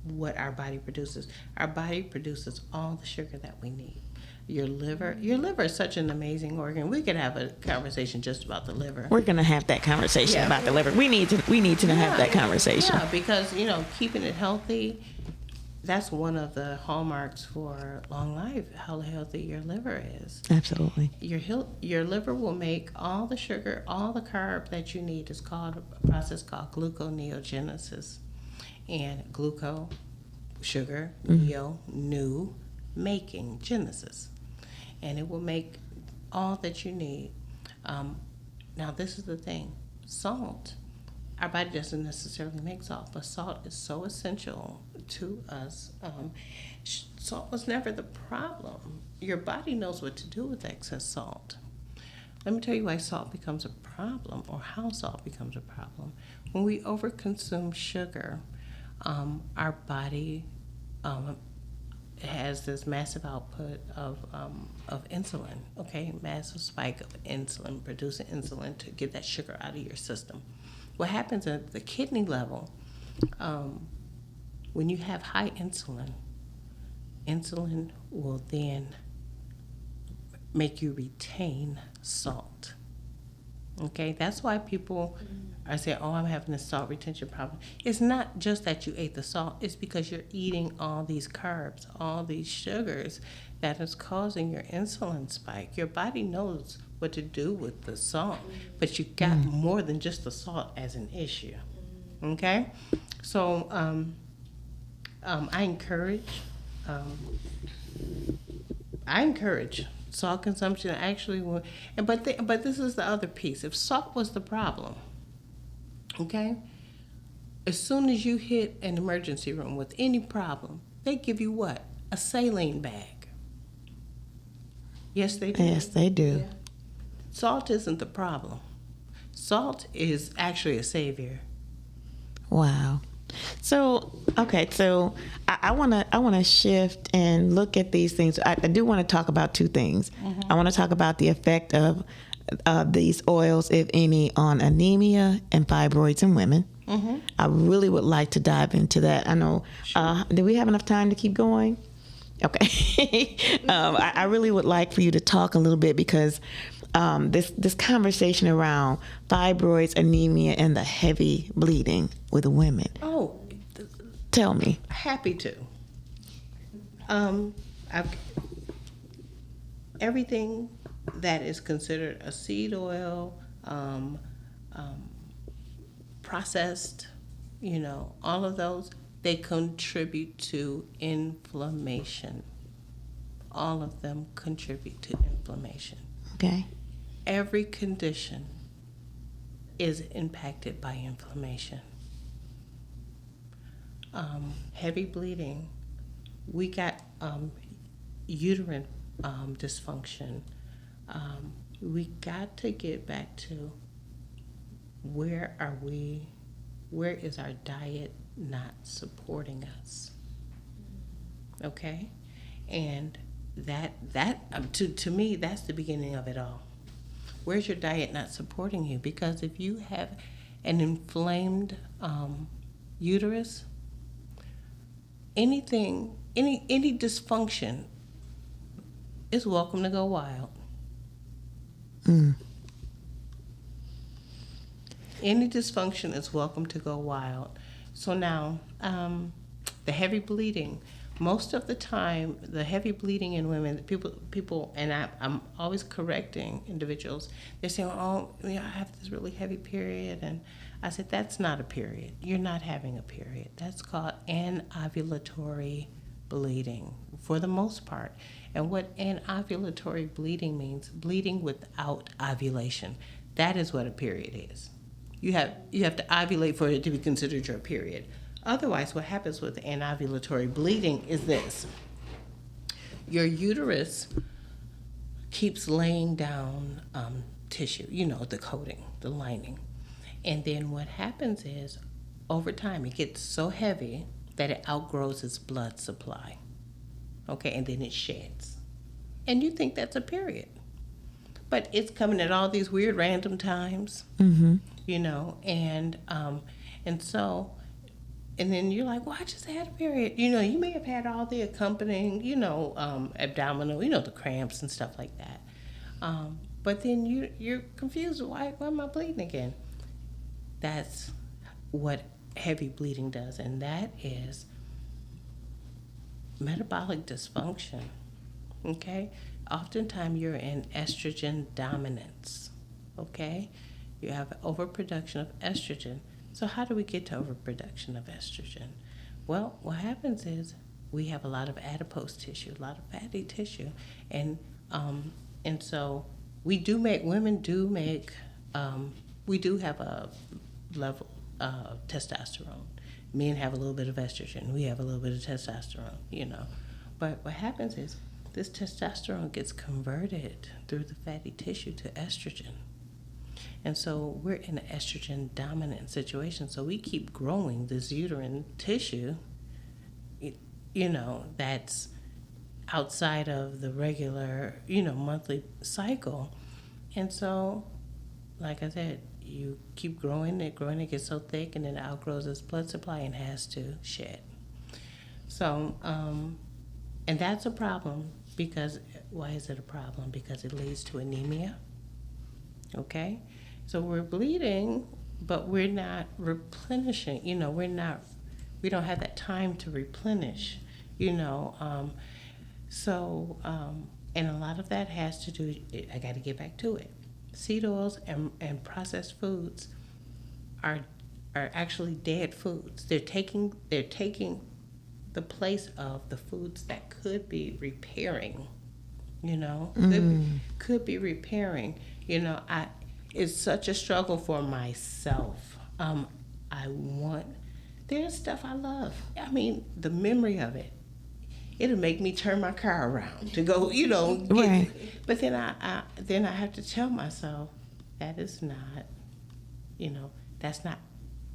what our body produces. Our body produces all the sugar that we need. Your liver is such an amazing organ. We could have a conversation just about the liver.
We're gonna have that conversation
Yeah.
about the liver. We need to have that conversation.
Yeah, because keeping it healthy, that's one of the hallmarks for long life. How healthy your liver is.
Absolutely.
Your liver will make all the sugar, all the carb that you need. Is called a process called gluconeogenesis, and gluco, sugar, neo, new, making, genesis, and it will make all that you need. Now, this is the thing: salt. Our body doesn't necessarily make salt, but salt is so essential to us. Salt was never the problem. Your body knows what to do with excess salt. Let me tell you why salt becomes a problem, or how salt becomes a problem. When we overconsume sugar, our body has this massive output of insulin. Okay, massive spike of insulin, producing insulin to get that sugar out of your system. What happens at the kidney level, when you have high insulin will then make you retain salt. Okay, that's why people are saying, "Oh, I'm having a salt retention problem." It's not just that you ate the salt; it's because you're eating all these carbs, all these sugars, that is causing your insulin spike. Your body knows what to do with the salt, but you got more than just the salt as an issue. Okay, so I encourage salt consumption. Actually, but this is the other piece. If salt was the problem, okay, as soon as you hit an emergency room with any problem, they give you what? A saline bag. Yes, they do.
Yes, they do.
Yeah.
Salt isn't the problem. Salt is actually a savior.
Wow. So, okay, so I want to shift and look at these things. I do want to talk about two things. I want to talk about the effect of these oils, if any, on anemia and fibroids in women. I really would like to dive into that. I know. Do we have enough time to keep going? Okay. I really would like for you to talk a little bit, because this conversation around fibroids, anemia, and the heavy bleeding with women.
Oh,
Tell me.
happy to. Everything that is considered a seed oil, processed, all of those, they contribute to inflammation. All of them contribute to inflammation.
Okay.
Every condition is impacted by inflammation. Heavy bleeding, we got uterine dysfunction. We got to get back to where is our diet not supporting us? Okay? And that to me, that's the beginning of it all. Where's your diet not supporting you? Because if you have an inflamed uterus, any dysfunction is welcome to go wild. Any dysfunction is welcome to go wild. So now, the heavy bleeding. Most of the time, the heavy bleeding in women, people, and I'm always correcting individuals. They're saying, "Oh, I have this really heavy period," and I said, "That's not a period. You're not having a period. That's called anovulatory bleeding, for the most part." And what anovulatory bleeding means, bleeding without ovulation. That is what a period is. You have to ovulate for it to be considered your period. Otherwise, what happens with anovulatory bleeding is this. Your uterus keeps laying down tissue, the coating, the lining. And then what happens is, over time, it gets so heavy that it outgrows its blood supply. Okay, and then it sheds. And you think that's a period. But it's coming at all these weird random times, and so and then you're like, well, I just had a period. You know, you may have had all the accompanying, abdominal, the cramps and stuff like that. But then you're confused. Why am I bleeding again? That's what heavy bleeding does, and that is metabolic dysfunction. Okay? Oftentimes you're in estrogen dominance. Okay? You have overproduction of estrogen. So how do we get to overproduction of estrogen? Well, what happens is we have a lot of adipose tissue, a lot of fatty tissue, and so we do have a level of testosterone. Men have a little bit of estrogen. We have a little bit of testosterone, But what happens is this testosterone gets converted through the fatty tissue to estrogen. And so we're in an estrogen dominant situation. So we keep growing this uterine tissue, that's outside of the regular, monthly cycle. And so, like I said, you keep growing, it gets so thick, and then it outgrows its blood supply and has to shed. So, and that's a problem because, why is it a problem? Because it leads to anemia, okay? So we're bleeding, but we're not replenishing, we don't have that time to replenish, and a lot of that has to do, I got to get back to it. Seed oils and processed foods are actually dead foods. They're taking the place of the foods that could be repairing, could be repairing. It's such a struggle for myself. There's stuff I love. I mean, the memory of it. It'll make me turn my car around to go,
Right.
But then I have to tell myself that is not, that's not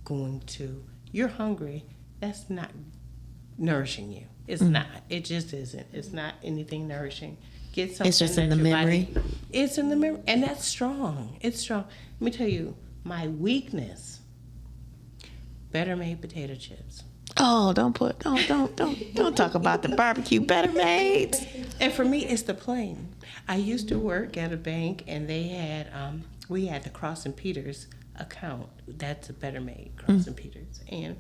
going to. You're hungry. That's not nourishing you. It's not. It just isn't. It's not anything nourishing. Get something.
It's just in the memory.
It's in the memory, and that's strong. It's strong. Let me tell you, my weakness. Better made potato chips.
Oh, don't talk about the barbecue Better Made.
And for me, it's the plain. I used to work at a bank, and they had we had the Cross and Peters account. That's a Better Made Cross and Peters, and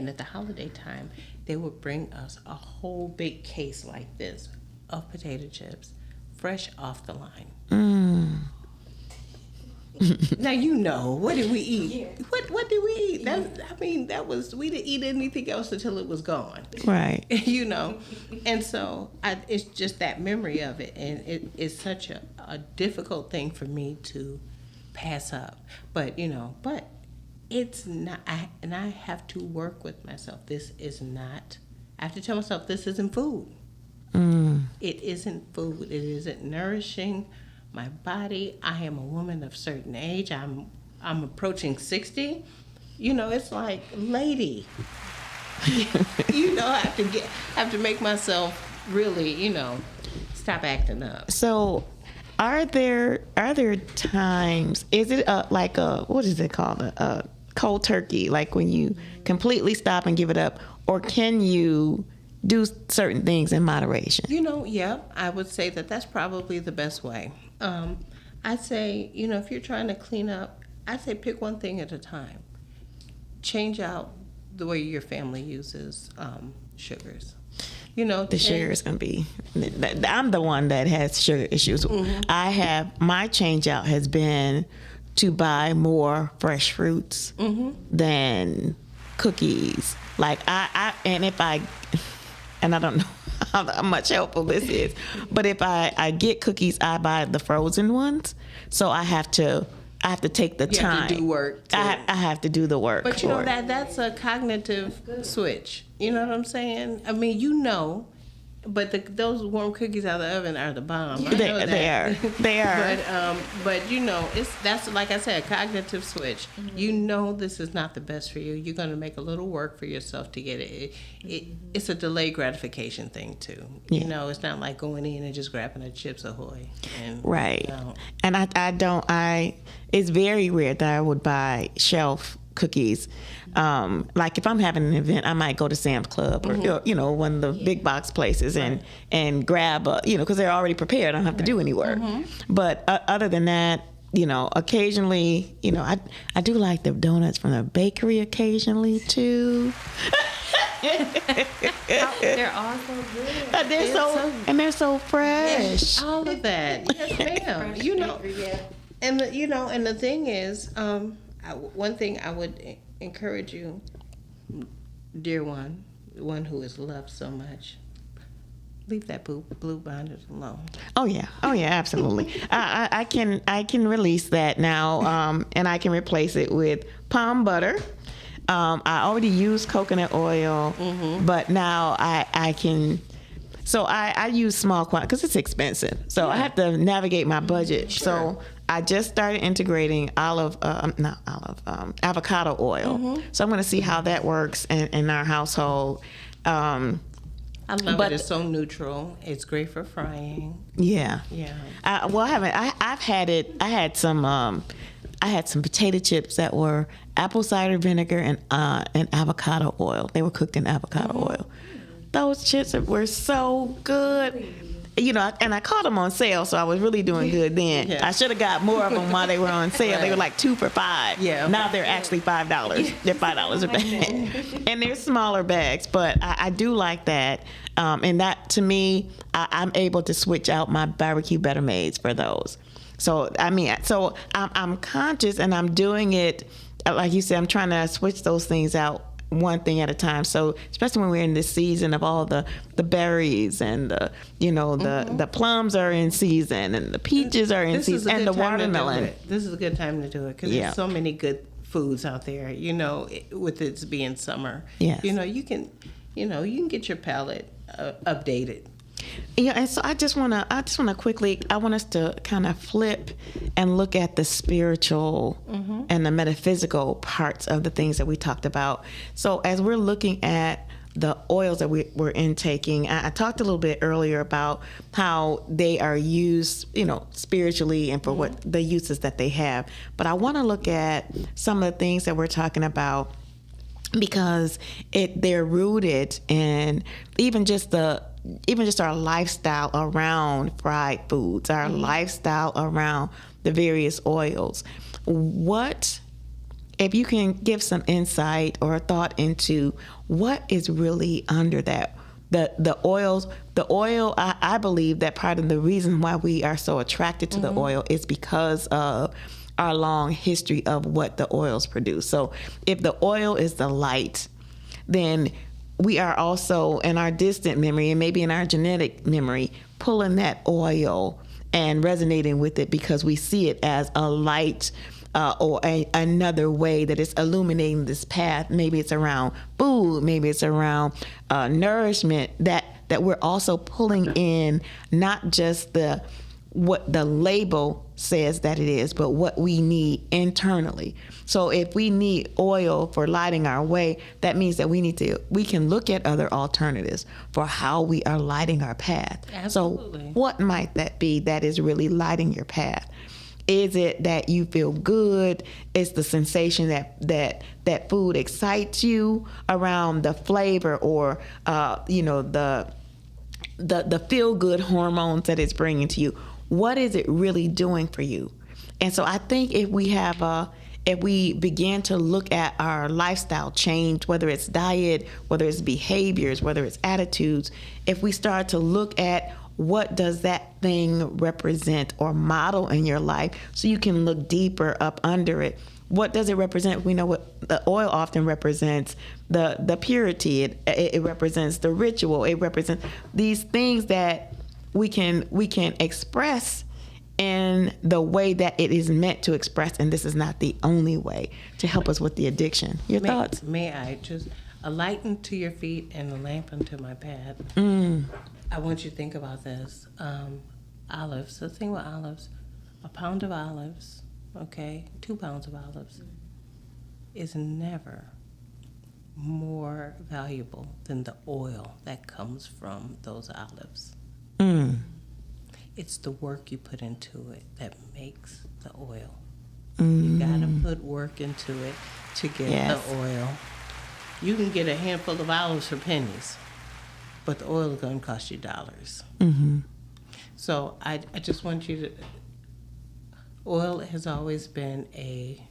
at the holiday time, they would bring us a whole big case like this of potato chips, fresh off the line. Now what did we eat? Yeah. What did we eat? We didn't eat anything else until it was gone.
Right.
And so it's just that memory of it, and it is such a difficult thing for me to pass up. But it's not. I have to work with myself. This is not. I have to tell myself this isn't food. It isn't food. It isn't nourishing my body. I am a woman of certain age. I'm approaching 60. It's like, lady. I have to make myself really, stop acting up.
So, are there times? Is it what is it called? A cold turkey, like when you completely stop and give it up, or can you do certain things in moderation?
Yeah, I would say that's probably the best way. I'd say, if you're trying to clean up, I'd say pick one thing at a time. Change out the way your family uses sugars.
The sugar is going to be, I'm the one that has sugar issues. My change out has been to buy more fresh fruits than cookies. Like and I don't know how much helpful this is, but if I get cookies, I buy the frozen ones. So I have to take the time.
You have to do work.
I have to do the work.
But that's a cognitive switch. You know what I'm saying? I mean, but those warm cookies out of the oven are the bomb. I know that.
They are.
But that's like I said, a cognitive switch. This is not the best for you. You're going to make a little work for yourself to get it. It's a delayed gratification thing too.
Yeah.
It's not like going in and just grabbing a Chips Ahoy.
Right. And I don't. It's very rare that I would buy shelf cookies. Like if I'm having an event, I might go to Sam's Club or one of the big box places and grab because they're already prepared. I don't have to do any work. But other than that, occasionally, I do like the donuts from the bakery occasionally too.
They're all so good.
They're so fresh.
All of that. Yes, ma'am. And the thing is, one thing I would encourage you, dear one who is loved so much, leave that blue bonnet alone.
Oh yeah, absolutely. I can release that now, and I can replace it with palm butter. I already use coconut oil, but now I can. So I use small quantity because it's expensive. So I have to navigate my budget. Sure. So I just started integrating avocado oil. So I'm going to see how that works in our household.
I love it. It's so neutral. It's great for frying.
Yeah.
Yeah.
I've had it. I had some potato chips that were apple cider vinegar and avocado oil. They were cooked in avocado oil. Those chips were so good. And I caught them on sale, so I was really doing good then. Yeah. I should have got more of them while they were on sale. Right. They were like 2 for $5. Yeah. Now they're actually $5. They're $5 a bag. And they're smaller bags, but I do like that. And that, to me, I'm able to switch out my barbecue Better Maids for those. So, I'm conscious and I'm doing it, like you said, I'm trying to switch those things out one thing at a time. So especially when we're in this season of all the berries and the plums are in season and the peaches are in season and the watermelon.
This is a good time to do it because there's so many good foods out there, with it being summer.
Yes.
You can get your palate updated.
Yeah, and so I just want to quickly, I want us to kind of flip and look at the spiritual and the metaphysical parts of the things that we talked about. So as we're looking at the oils that we're intaking, I talked a little bit earlier about how they are used, spiritually and for what the uses that they have. But I want to look at some of the things that we're talking about because they're rooted in even just our lifestyle around fried foods, our lifestyle around the various oils. What, if you can give some insight or a thought into what is really under that? The oil, I believe that part of the reason why we are so attracted to the oil is because of our long history of what the oils produce. So if the oil is the light, then we are also in our distant memory and maybe in our genetic memory pulling that oil and resonating with it because we see it as a light or another way that it's illuminating this path. Maybe it's around food, maybe it's around nourishment that we're also pulling in, not just what the label says that it is, but what we need internally. So if we need oil for lighting our way, that means that we can look at other alternatives for how we are lighting our path.
Absolutely.
So what might that be that is really lighting your path? Is it that you feel good? It's the sensation that food excites you around the flavor or the feel-good hormones that it's bringing to you. What is it really doing for you? And so I think if we begin to look at our lifestyle change, whether it's diet, whether it's behaviors, whether it's attitudes, if we start to look at what does that thing represent or model in your life so you can look deeper up under it. What does it represent? We know what the oil often represents, the purity. It represents the ritual. It represents these things that we can express in the way that it is meant to express, and this is not the only way to help us with the addiction. Your thoughts?
May I just a light unto your feet and a lamp unto my path. I want you to think about this. Olives. The thing with olives, a pound of olives, 2 pounds of olives, is never more valuable than the oil that comes from those olives. It's the work you put into it that makes the oil. You gotta put work into it. to get
Yes.
the oil. You can get a handful of olives for pennies, but the oil is going to cost you dollars.
Mm-hmm.
So I just want you to. Oil has always been a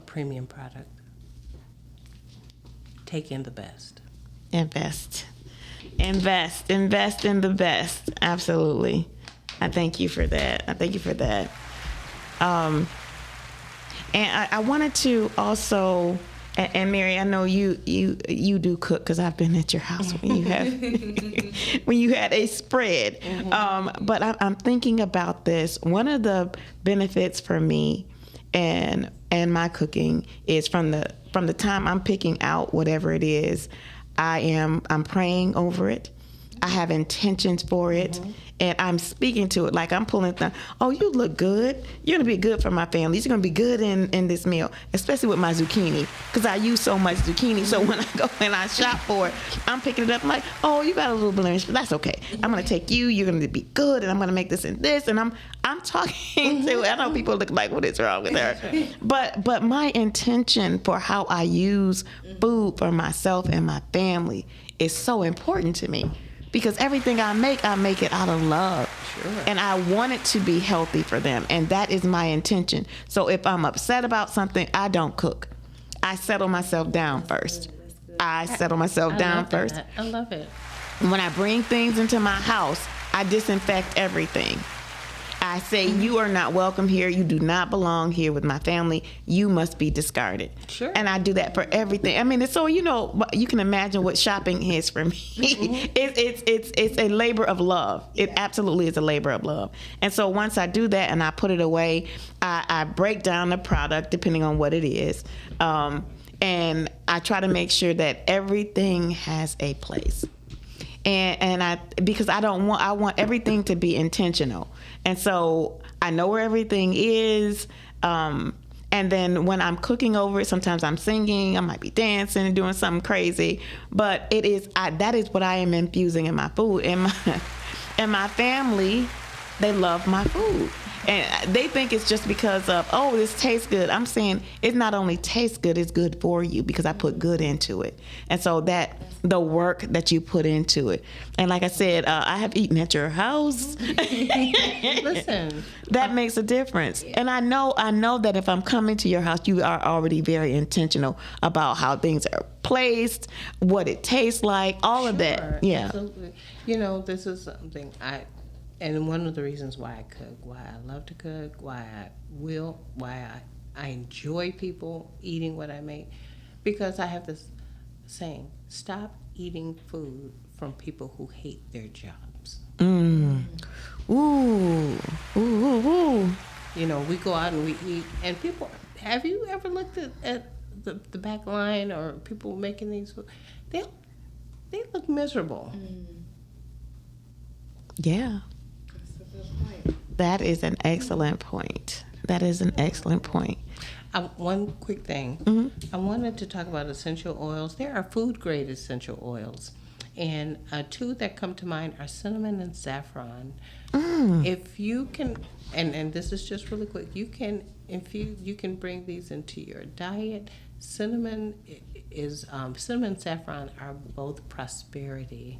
premium product. Take in the best.
Invest in the best. Absolutely. I thank you for that. And I wanted to also, and Mary, I know you do cook because I've been at your house when you have when you had a spread. But I'm thinking about this. One of the benefits for me and my cooking is from the time I'm picking out whatever it is, I'm praying over it. I have intentions for it, and I'm speaking to it like I'm pulling the. Oh, you look good. You're gonna be good for my family. You're gonna be good in this meal, especially with my zucchini, because I use so much zucchini. So when I go and I shop for it, I'm picking it up. I'm like, oh, you got a little blemish, but that's okay. I'm gonna take you. You're gonna be good, and I'm gonna make this and this, and I'm talking to. I know people look like, what is wrong with her? But my intention for how I use food for myself and my family is so important to me. Because everything I make it out of love.
Sure.
And I want it to be healthy for them. And that is my intention. So if I'm upset about something, I don't cook. I settle myself down first. I settle myself down first.
I love it.
When I bring things into my house, I disinfect everything. I say, you are not welcome here. You do not belong here with my family. You must be discarded.
Sure.
And I do that for everything. I mean, it's so, you can imagine what shopping is for me. It's a labor of love. It absolutely is a labor of love. And so once I do that and I put it away, I break down the product depending on what it is. And I try to make sure that everything has a place. Because I want everything to be intentional. And so I know where everything is. And then when I'm cooking over it, sometimes I'm singing, I might be dancing and doing something crazy, but that is what I am infusing in my food. And my family, they love my food. And they think it's just because of, oh, this tastes good. I'm saying it not only tastes good, it's good for you because I put good into it. And so the work that you put into it. And like I said, I have eaten at your house.
Listen.
That makes a difference. And I know that if I'm coming to your house, you are already very intentional about how things are placed, what it tastes like, all of that. Yeah.
Absolutely. This is something and one of the reasons why I cook, why I love to cook, why I enjoy people eating what I make, because I have this saying, stop eating food from people who hate their jobs.
Ooh. Ooh, ooh.
We go out and we eat, and people, have you ever looked at the back line or people making these food? They look miserable.
Yeah. That is an excellent point.
One quick thing.
Mm-hmm.
I wanted to talk about essential oils. There are food-grade essential oils. And two that come to mind are cinnamon and saffron. If you can, and this is just really quick, you can bring these into your diet. Cinnamon and saffron are both prosperity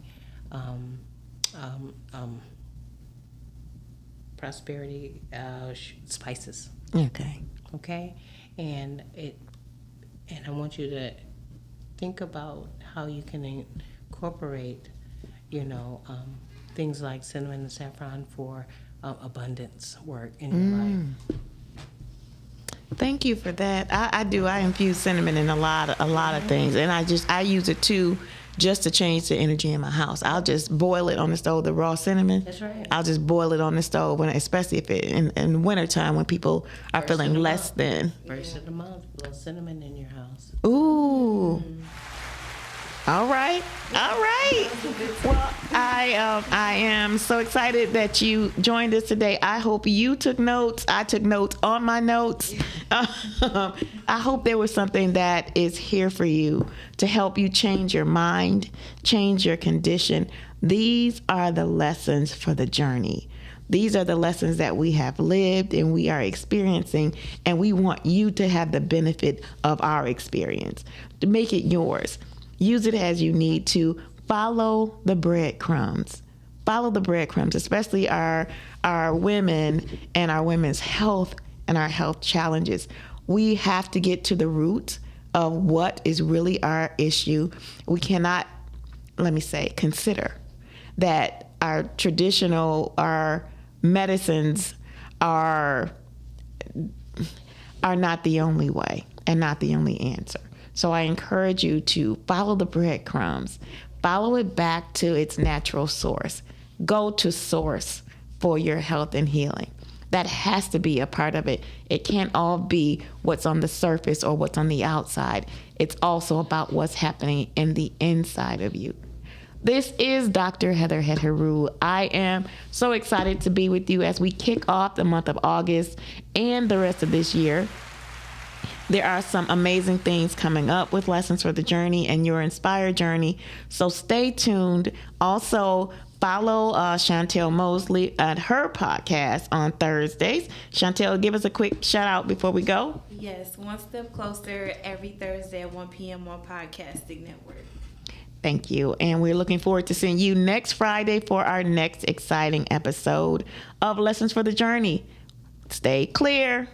spices. Okay, and I want you to think about how you can incorporate, things like cinnamon and saffron for abundance work in your life.
Thank you for that. I do. I infuse cinnamon in a lot of things, and I use it too, just to change the energy in my house. I'll just boil it on the stove, the raw cinnamon.
That's right.
I'll just boil it on the stove, especially if in wintertime when people are feeling less than.
First of the month, a little cinnamon in your house.
Ooh. All right. Well, I am so excited that you joined us today. I hope you took notes. I took notes on my notes. I hope there was something that is here for you to help you change your mind, change your condition. These are the lessons for the journey. These are the lessons that we have lived and we are experiencing, and we want you to have the benefit of our experience. To make it yours. Use it as you need to. Follow the breadcrumbs. Follow the breadcrumbs, especially our women and our women's health and our health challenges. We have to get to the root of what is really our issue. We cannot, consider that our medicines are not the only way and not the only answer. So I encourage you to follow the breadcrumbs. Follow it back to its natural source. Go to source for your health and healing. That has to be a part of it. It can't all be what's on the surface or what's on the outside. It's also about what's happening in the inside of you. This is Dr. Heather Head-Heru. I am so excited to be with you as we kick off the month of August and the rest of this year. There are some amazing things coming up with Lessons for the Journey and Your Inspired Journey. So stay tuned. Also, follow Chantel Mosley at her podcast on Thursdays. Chantel, give us a quick shout out before we go.
Yes, One Step Closer every Thursday at 1 p.m. on Podcasting Network.
Thank you. And we're looking forward to seeing you next Friday for our next exciting episode of Lessons for the Journey. Stay clear.